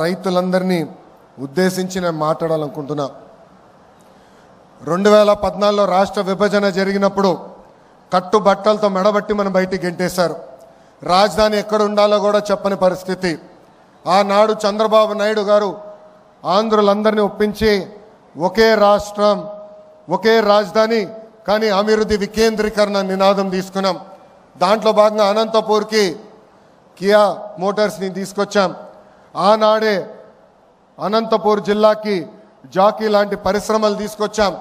రైతులందరినీ ఉద్దేశించి నేను మాట్లాడాలనుకుంటున్నా. 2014లో రాష్ట్ర విభజన జరిగినప్పుడు కట్టుబట్టలతో మెడబట్టి మనం బయటికి గెంటేశారు. రాజధాని ఎక్కడ ఉండాలో కూడా చెప్పని పరిస్థితి. ఆనాడు చంద్రబాబు నాయుడు గారు ఆంధ్రులందరినీ ఒప్పించి ఒకే రాష్ట్రం ఒకే రాజధాని కానీ అభివృద్ధి వికేంద్రీకరణ నినాదం తీసుకున్నాం. దాంట్లో భాగంగా అనంతపూర్కి కియా మోటార్స్ని తీసుకొచ్చాం. ఆనాడే అనంతపూర్ జిల్లాకి జాకీ లాంటి పరిశ్రమలు తీసుకొచ్చాం.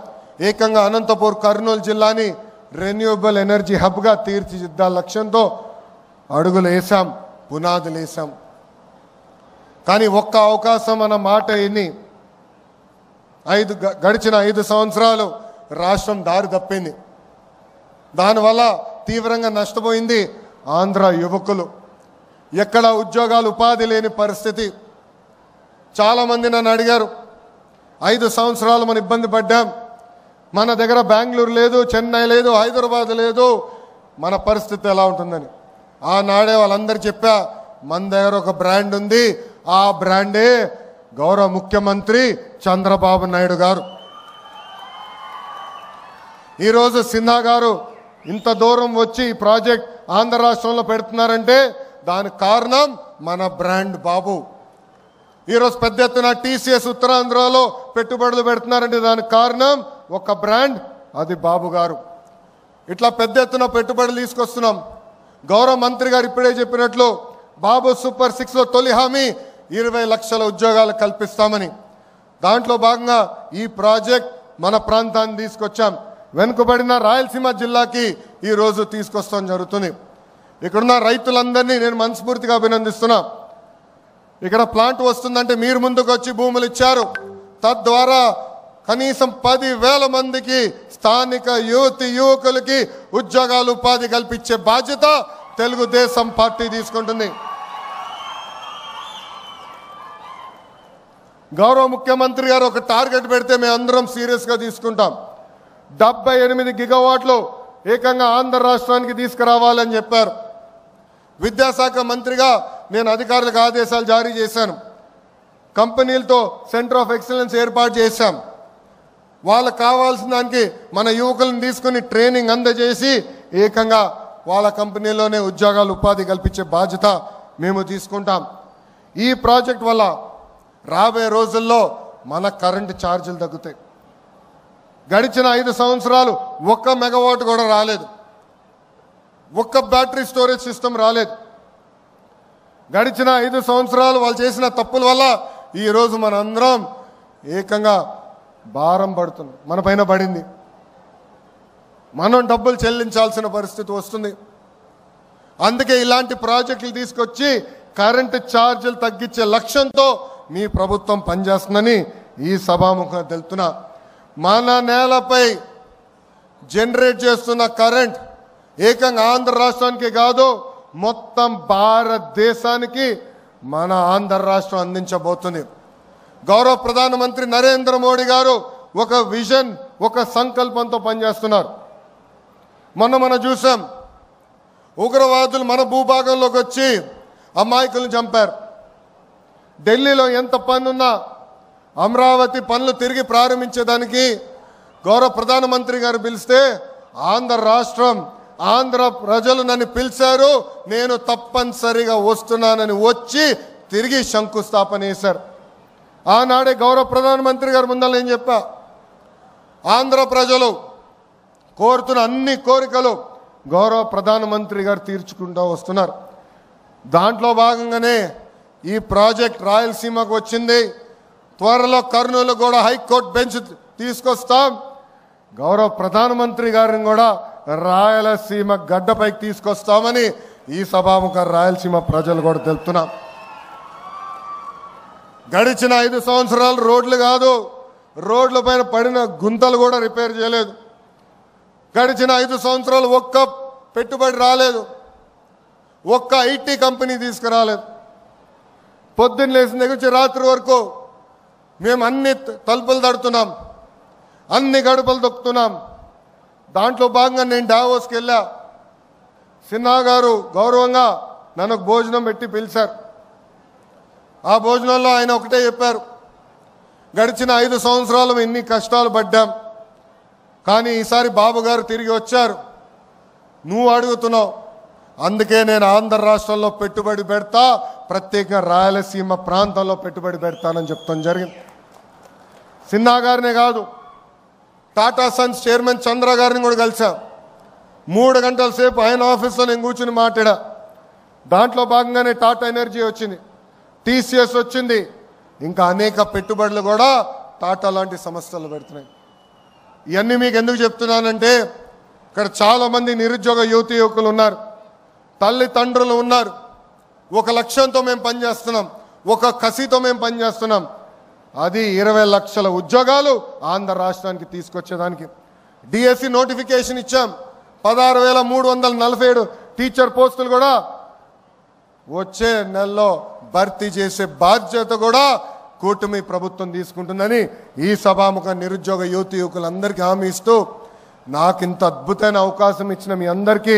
ఏకంగా అనంతపూర్ కర్నూలు జిల్లాని రెన్యూవబుల్ ఎనర్జీ హబ్గా తీర్చిదిద్దాల లక్ష్యంతో అడుగులు వేసాం, పునాదులు వేసాం. కానీ ఒక్క అవకాశం అన్న మాట ఎన్ని గడిచిన 5 సంవత్సరాలు రాష్ట్రం దారి తప్పింది. దానివల్ల తీవ్రంగా నష్టపోయింది ఆంధ్ర యువకులు. ఎక్కడ ఉద్యోగాలు ఉపాధి లేని పరిస్థితి. చాలామంది నన్ను అడిగారు, 5 సంవత్సరాలు మనం ఇబ్బంది పడ్డాం, మన దగ్గర బెంగళూరు లేదు, చెన్నై లేదు, హైదరాబాద్ లేదు, మన పరిస్థితి ఎలా ఉంటుందని. ఆనాడే వాళ్ళందరూ చెప్పా, మన దగ్గర ఒక బ్రాండ్ ఉంది, ఆ బ్రాండే గౌరవ ముఖ్యమంత్రి చంద్రబాబు నాయుడు గారు. ఈరోజు సిన్హా గారు ఇంత దూరం వచ్చి ఈ ప్రాజెక్ట్ ఆంధ్ర రాష్ట్రంలో పెడుతున్నారంటే దానికి కారణం మన బ్రాండ్ బాబు. ఈరోజు పెద్ద ఎత్తున టీసీఎస్ ఉత్తరాంధ్రలో పెట్టుబడులు పెడుతున్నారంటే దానికి కారణం ఒక బ్రాండ్, అది బాబు గారు. ఇట్లా పెద్ద ఎత్తున పెట్టుబడులు తీసుకొస్తున్నాం. గౌరవ మంత్రి గారు ఇప్పుడే చెప్పినట్లు బాబు సూపర్ 6లో తొలి హామీ 20 లక్షల ఉద్యోగాలు కల్పిస్తామని. దాంట్లో భాగంగా ఈ ప్రాజెక్ట్ మన ప్రాంతాన్ని తీసుకొచ్చాం. వెనుకబడిన రాయలసీమ జిల్లాకి ఈరోజు తీసుకొస్తాం జరుగుతుంది. ఇక్కడున్న రైతులందరినీ నేను మనస్ఫూర్తిగా అభినందిస్తున్నా. ఇక్కడ ప్లాంట్ వస్తుందంటే మీరు ముందుకు వచ్చి భూములు ఇచ్చారు. తద్వారా కనీసం 10,000 మందికి స్థానిక యువకులకి ఉద్యోగాలు ఉపాధి కల్పించే బాధ్యత తెలుగుదేశం పార్టీ తీసుకుంటుంది. గౌరవ ముఖ్యమంత్రి గారు ఒక టార్గెట్ పెడితే మేము అందరం సీరియస్గా తీసుకుంటాం. 78 గిగావాట్లు ఏకంగా ఆంధ్ర రాష్ట్రానికి తీసుకురావాలని చెప్పారు. విద్యాశాఖ మంత్రిగా నేను అధికారులకు ఆదేశాలు జారీ చేశాను. కంపెనీలతో సెంటర్ ఆఫ్ ఎక్సలెన్స్ ఏర్పాటు చేశాం. వాళ్ళకు కావాల్సిన దానికి మన యువకులను తీసుకుని ట్రైనింగ్ అందజేసి ఏకంగా వాళ్ళ కంపెనీలోనే ఉద్యోగాలు ఉపాధి కల్పించే బాధ్యత మేము తీసుకుంటాం. ఈ ప్రాజెక్ట్ వల్ల రాబోయే రోజుల్లో మన కరెంటు ఛార్జీలు తగ్గుతాయి. గడిచిన 5 సంవత్సరాలు 1 మెగావాట్ కూడా రాలేదు, 1 బ్యాటరీ స్టోరేజ్ సిస్టమ్ రాలేదు. గడిచిన 5 సంవత్సరాలు వాళ్ళు చేసిన తప్పుల వల్ల ఈరోజు మనందరం ఏకంగా భారం పడుతుంది, మన పైన పడింది. మనం డబ్బులు చెల్లించాల్సిన పరిస్థితి వస్తుంది. అందుకే ఇలాంటి ప్రాజెక్టులు తీసుకొచ్చి కరెంటు ఛార్జీలు తగ్గించే లక్ష్యంతో మీ ప్రభుత్వం పనిచేస్తుందని ఈ సభాముఖంగా తెలుపుతున్నా. మన నేలపై జనరేట్ చేస్తున్న కరెంట్ ఏకంగా ఆంధ్ర రాష్ట్రానికి కాదు, మొత్తం భారతదేశానికి మన ఆంధ్ర రాష్ట్రం అందించబోతుంది. గౌరవ ప్రధానమంత్రి నరేంద్ర మోడీ గారు ఒక విజన్, ఒక సంకల్పంతో పనిచేస్తున్నారు. మనం చూసాం, ఉగ్రవాదులు మన భూభాగంలోకి వచ్చి అమాయకులను చంపారు. ఢిల్లీలో ఎంత పనున్నా అమరావతి పనులు తిరిగి ప్రారంభించేదానికి గౌరవ ప్రధానమంత్రి గారు పిలిస్తే ఆంధ్ర రాష్ట్రం, ఆంధ్ర ప్రజలు నన్ను పిలిచారు, నేను తప్పనిసరిగా వస్తున్నానని వచ్చి తిరిగి శంకుస్థాపన చేశారు. ఆనాడే గౌరవ ప్రధానమంత్రి గారు ముందర నేను చెప్పా, ఆంధ్ర ప్రజలు కోరుతున్న అన్ని కోరికలు గౌరవ ప్రధానమంత్రి గారు తీర్చుకుంటూ వస్తున్నారు. దాంట్లో భాగంగానే ఈ ప్రాజెక్ట్ రాయలసీమకు వచ్చింది. త్వరలో కర్నూలు కూడా హైకోర్టు బెంచ్ తీసుకొస్తాం. గౌరవ ప్రధానమంత్రి గారిని కూడా రాయలసీమ గడ్డపైకి తీసుకొస్తామని ఈ సభాముఖ రాయలసీమ ప్రజలు కూడా తెలుపుతున్నాం. గడిచిన 5 సంవత్సరాలు రోడ్లు కాదు, రోడ్ల పైన పడిన గుంతలు కూడా రిపేర్ చేయలేదు. గడిచిన 5 సంవత్సరాలు 1 పెట్టుబడి రాలేదు, 1 ఐటీ కంపెనీ తీసుకురాలేదు. పొద్దున్న లేచిన దగ్గర నుంచి రాత్రి వరకు మేము అన్ని తలుపులు తడుతున్నాం, అన్ని గడపలు దొక్కుతున్నాం. దాంట్లో భాగంగా నేను డావోస్కి వెళ్ళా. సిన్హా గారు గౌరవంగా నన్ను భోజనం పెట్టి పిలిచారు. ఆ భోజనంలో ఆయన ఒకటే చెప్పారు, గడిచిన 5 సంవత్సరాలు ఎన్ని కష్టాలు పడ్డాం, కానీ ఈసారి బాబు గారు తిరిగి వచ్చారు, నువ్వు అడుగుతున్నావు, అందుకే నేను ఆంధ్ర రాష్ట్రంలో పెట్టుబడి పెడతా, ప్రత్యేకంగా రాయలసీమ ప్రాంతంలో పెట్టుబడి పెడతానని చెప్తాం జరిగింది. సిన్హా గారినే కాదు, టాటా సన్స్ చైర్మన్ చంద్ర గారిని కూడా కలిసా. 3 గంటల సేపు ఆయన ఆఫీస్లో నేను కూర్చుని మాట్లాడా. దాంట్లో భాగంగానే టాటా ఎనర్జీ వచ్చింది, టీసీఎస్ వచ్చింది, ఇంకా అనేక పెట్టుబడులు కూడా టాటా లాంటి సంస్థలు పెడుతున్నాయి. ఇవన్నీ మీకు ఎందుకు చెప్తున్నానంటే, ఇక్కడ చాలామంది నిరుద్యోగ యువకులు ఉన్నారు, తల్లిదండ్రులు ఉన్నారు. ఒక లక్ష్యంతో మేము పనిచేస్తున్నాం, ఒక కసితో మేము పనిచేస్తున్నాం. అది 20 లక్షల ఉద్యోగాలు ఆంధ్ర రాష్ట్రానికి తీసుకొచ్చేదానికి. డిఎస్సి నోటిఫికేషన్ ఇచ్చాం, 16,347 టీచర్ పోస్టులు కూడా వచ్చే నెలలో భర్తీ చేసే బాధ్యత కూడా కూటమి ప్రభుత్వం తీసుకుంటుందని ఈ సభాముఖ నిరుద్యోగ యువకులందరికీ హామీ ఇస్తూ, నాకు ఇంత అద్భుతమైన అవకాశం ఇచ్చిన మీ అందరికీ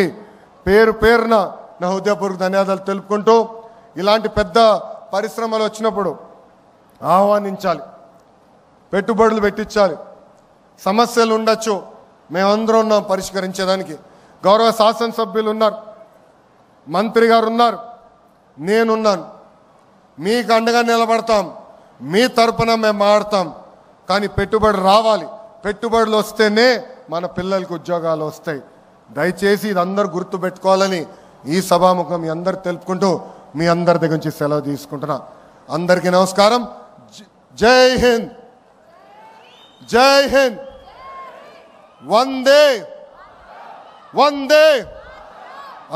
పేరు పేరున నా హృదయపూర్వక ధన్యవాదాలు తెలుపుకుంటూ, ఇలాంటి పెద్ద పరిశ్రమలు వచ్చినప్పుడు ఆహ్వానించాలి, పెట్టుబడులు పెట్టించాలి. సమస్యలు ఉండొచ్చు, మేమందరం ఉన్నాం పరిష్కరించేదానికి. గౌరవ శాసనసభ్యులు ఉన్నారు, మంత్రి గారు ఉన్నారు, నేనున్నాను, మీకు అండగా నిలబడతాం, మీ తరపున మేము ఆడతాం. కానీ పెట్టుబడి రావాలి, పెట్టుబడులు వస్తేనే మన పిల్లలకు ఉద్యోగాలు వస్తాయి. దయచేసి ఇది అందరూ గుర్తుపెట్టుకోవాలని ఈ సభాముఖం మీ అందరు తెలుపుకుంటూ మీ అందరి దగ్గర నుంచి సెలవు తీసుకుంటున్నా. అందరికీ నమస్కారం. జై హింద్, జై హింద్, వందే వందే.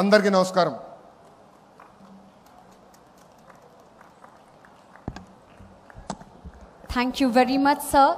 అందరికీ నమస్కారం. Thank you very much, sir.